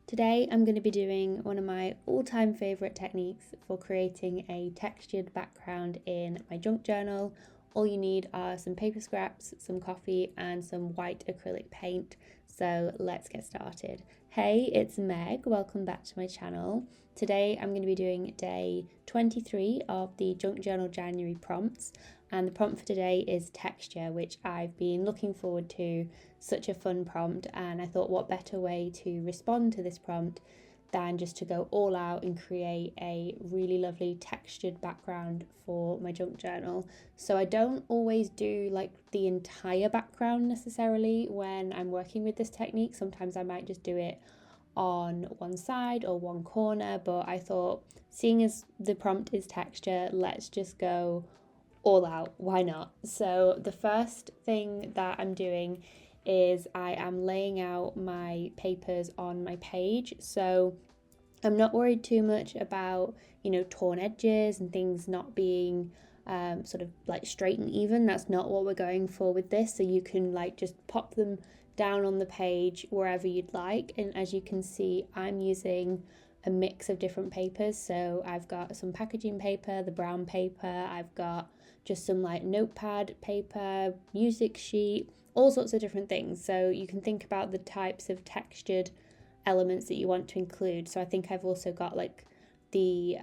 Today I'm going to be doing one of my all-time favourite techniques for creating a textured background in my junk journal. All you need are some paper scraps, some coffee and some white acrylic paint. So let's get started. Hey, it's Meg, welcome back to my channel. Today I'm going to be doing day 23 of the Junk Journal January prompts, and the prompt for today is texture, which I've been looking forward to. Such a fun prompt, and I thought what better way to respond to this prompt than just to go all out and create a really lovely textured background for my junk journal. So I don't always do like the entire background necessarily when I'm working with this technique. Sometimes I might just do it on one side or one corner, but I thought, seeing as the prompt is texture, let's just go all out. Why not? So the first thing that I'm doing is I am laying out my papers on my page. So I'm not worried too much about, torn edges and things not being sort of like straight and even. That's not what we're going for with this. So you can like just pop them down on the page wherever you'd like. And as you can see, I'm using a mix of different papers. So I've got some packaging paper, the brown paper, I've got just some like notepad paper, music sheet, all sorts of different things. So you can think about the types of textured elements that you want to include. So I think I've also got like the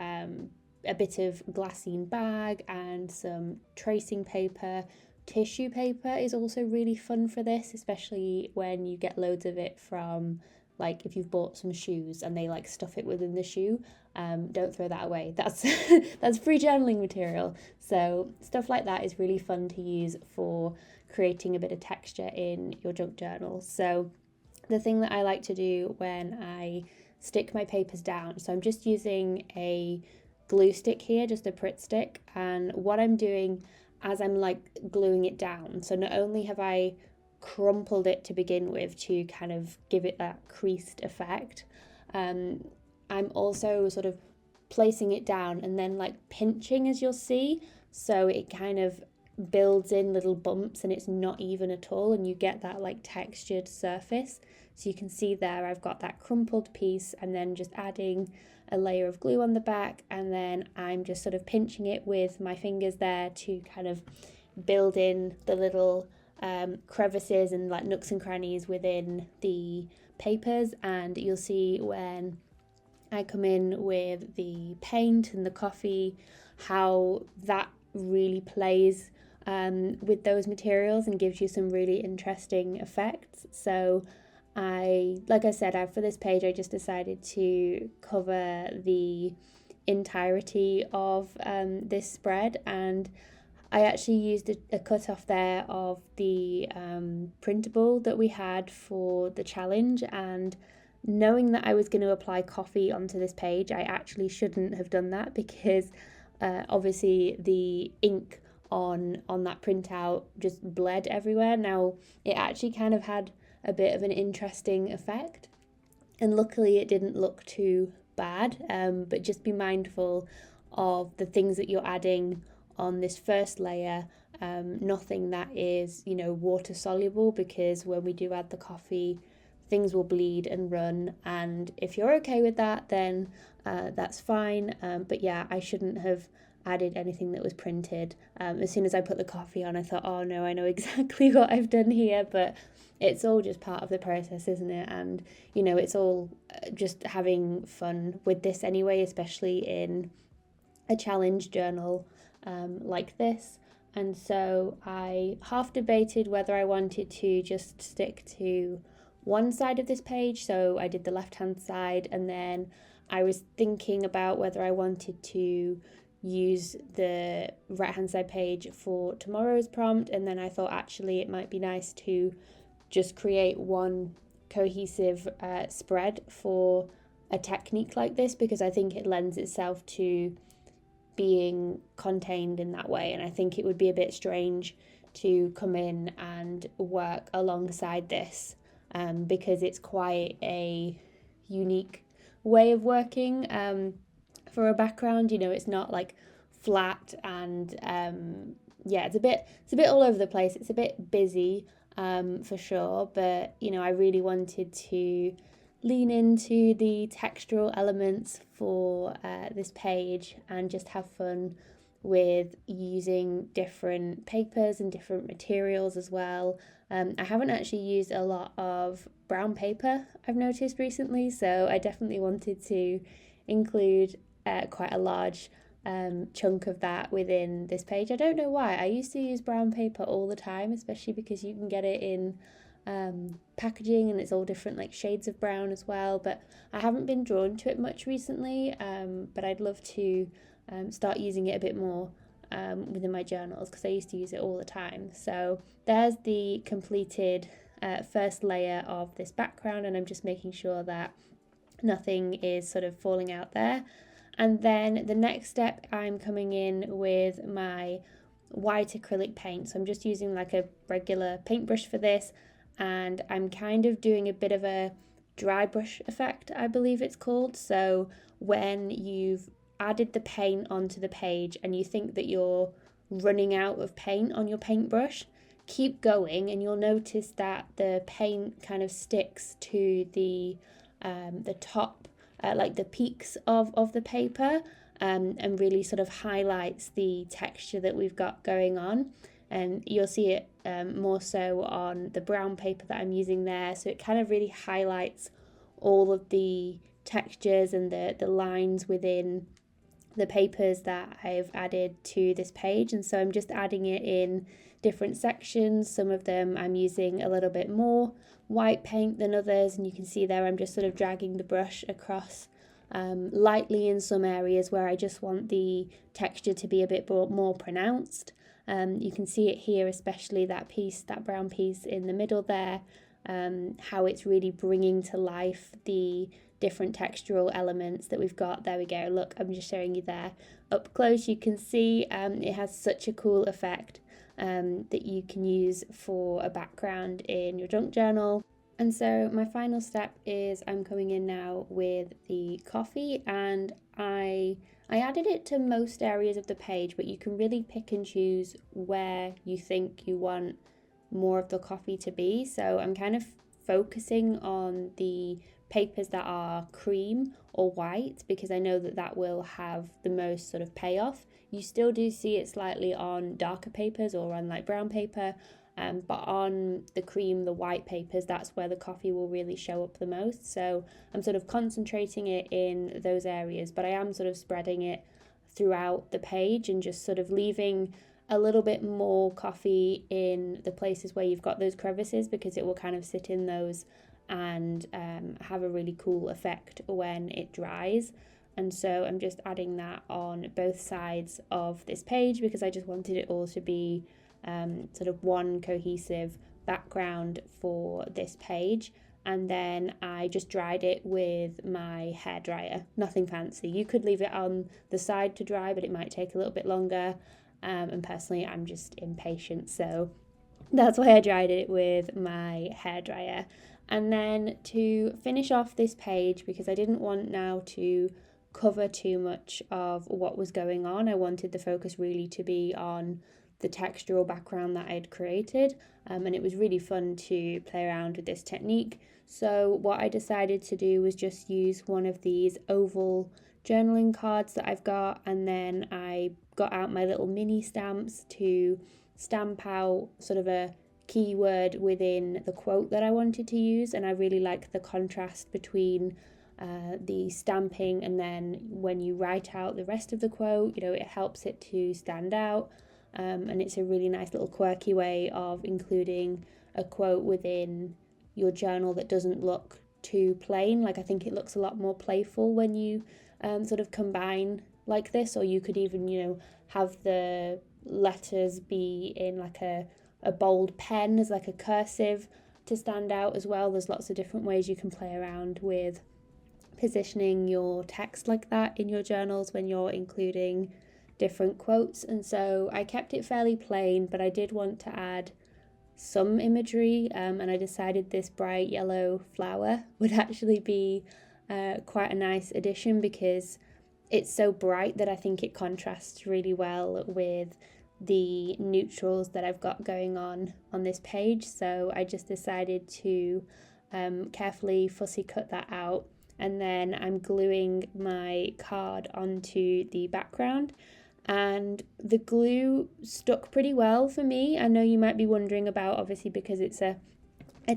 a bit of glassine bag and some tracing paper. Tissue paper is also really fun for this, especially when you get loads of it from, like, if you've bought some shoes and they like stuff it within the shoe. Don't throw that away. That's that's free journaling material. So stuff like that is really fun to use for creating a bit of texture in your junk journal. So the thing that I like to do when I stick my papers down, so I'm just using a glue stick here, just a Pritt stick, and what I'm doing as I'm like gluing it down, so not only have I crumpled it to begin with to kind of give it that creased effect, I'm also sort of placing it down and then like pinching, as you'll see, so it kind of builds in little bumps and it's not even at all, and you get that like textured surface. So you can see there I've got that crumpled piece and then just adding a layer of glue on the back, and then I'm just sort of pinching it with my fingers there to kind of build in the little crevices and like nooks and crannies within the papers. And you'll see when I come in with the paint and the coffee how that really plays with those materials and gives you some really interesting effects. So like I said, for this page I just decided to cover the entirety of this spread, and I actually used a cut off there of the printable that we had for the challenge, and knowing that I was going to apply coffee onto this page, I actually shouldn't have done that because obviously the ink on that printout just bled everywhere. Now it actually kind of had a bit of an interesting effect, and luckily it didn't look too bad, but just be mindful of the things that you're adding on this first layer. Nothing that is water soluble, because when we do add the coffee, things will bleed and run, and if you're okay with that, then that's fine. But yeah, I shouldn't have added anything that was printed. As soon as I put the coffee on, I thought, oh no, I know exactly what I've done here, but it's all just part of the process, isn't it? And it's all just having fun with this anyway, especially in a challenge journal like this. And so I half debated whether I wanted to just stick to one side of this page, so I did the left hand side, and then I was thinking about whether I wanted to use the right hand side page for tomorrow's prompt, and then I thought actually it might be nice to just create one cohesive spread for a technique like this, because I think it lends itself to being contained in that way, and I think it would be a bit strange to come in and work alongside this, because it's quite a unique way of working for a background. It's not like flat, and it's a bit all over the place. It's a bit busy for sure, but I really wanted to lean into the textural elements for this page and just have fun with using different papers and different materials as well. I haven't actually used a lot of brown paper, I've noticed recently, so I definitely wanted to include quite a large chunk of that within this page. I don't know why. I used to use brown paper all the time, especially because you can get it in packaging and it's all different like shades of brown as well, but I haven't been drawn to it much recently, but I'd love to start using it a bit more within my journals because I used to use it all the time. So there's the completed first layer of this background, and I'm just making sure that nothing is sort of falling out there. And then the next step, I'm coming in with my white acrylic paint. So I'm just using like a regular paintbrush for this, and I'm kind of doing a bit of a dry brush effect, I believe it's called. So when you've added the paint onto the page and you think that you're running out of paint on your paintbrush, keep going and you'll notice that the paint kind of sticks to the top, like the peaks of the paper, and really sort of highlights the texture that we've got going on. And you'll see it more so on the brown paper that I'm using there. So it kind of really highlights all of the textures and the lines within the papers that I've added to this page. And so I'm just adding it in different sections. Some of them I'm using a little bit more white paint than others, and you can see there I'm just sort of dragging the brush across lightly in some areas where I just want the texture to be a bit more pronounced. You can see it here, especially that piece, that brown piece in the middle there, how it's really bringing to life the different textural elements that we've got. There we go, look, I'm just showing you there up close. You can see it has such a cool effect that you can use for a background in your junk journal. And so my final step is I'm coming in now with the coffee, and I added it to most areas of the page, but you can really pick and choose where you think you want more of the coffee to be. So I'm kind of focusing on the papers that are cream or white because I know that that will have the most sort of payoff. You still do see it slightly on darker papers or on like brown paper, but on the cream, the white papers, that's where the coffee will really show up the most. So I'm sort of concentrating it in those areas, but I am sort of spreading it throughout the page and just sort of leaving a little bit more coffee in the places where you've got those crevices, because it will kind of sit in those and have a really cool effect when it dries. And so I'm just adding that on both sides of this page because I just wanted it all to be sort of one cohesive background for this page. And then I just dried it with my hairdryer, nothing fancy. You could leave it on the side to dry, but it might take a little bit longer. And personally, I'm just impatient, so that's why I dried it with my hairdryer. And then to finish off this page, because I didn't want now to cover too much of what was going on, I wanted the focus really to be on the textural background that I had created, and it was really fun to play around with this technique. So what I decided to do was just use one of these oval journaling cards that I've got, and then I got out my little mini stamps to stamp out sort of a keyword within the quote that I wanted to use. And I really like the contrast between the stamping and then when you write out the rest of the quote, you know, it helps it to stand out. And it's a really nice little quirky way of including a quote within your journal that doesn't look too plain. Like, I think it looks a lot more playful when you sort of combine like this, or you could even, you know, have the letters be in like a bold pen as like a cursive to stand out as well. There's lots of different ways you can play around with positioning your text like that in your journals when you're including different quotes. And so I kept it fairly plain, but I did want to add some imagery, and I decided this bright yellow flower would actually be quite a nice addition because it's so bright that I think it contrasts really well with the neutrals that I've got going on this page. So I just decided to carefully fussy cut that out, and then I'm gluing my card onto the background, and the glue stuck pretty well for me. I know you might be wondering about, obviously because it's a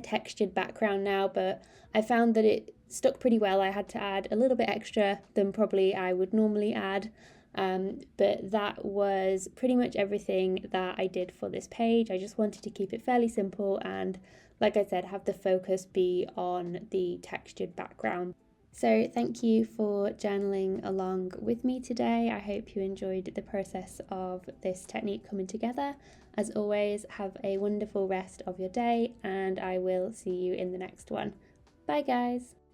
textured background now, but I found that it stuck pretty well. I had to add a little bit extra than probably I would normally add, but that was pretty much everything that I did for this page. I just wanted to keep it fairly simple and, like I said, have the focus be on the textured background. So thank you for journaling along with me today. I hope you enjoyed the process of this technique coming together. As always, have a wonderful rest of your day, and I will see you in the next one. Bye guys!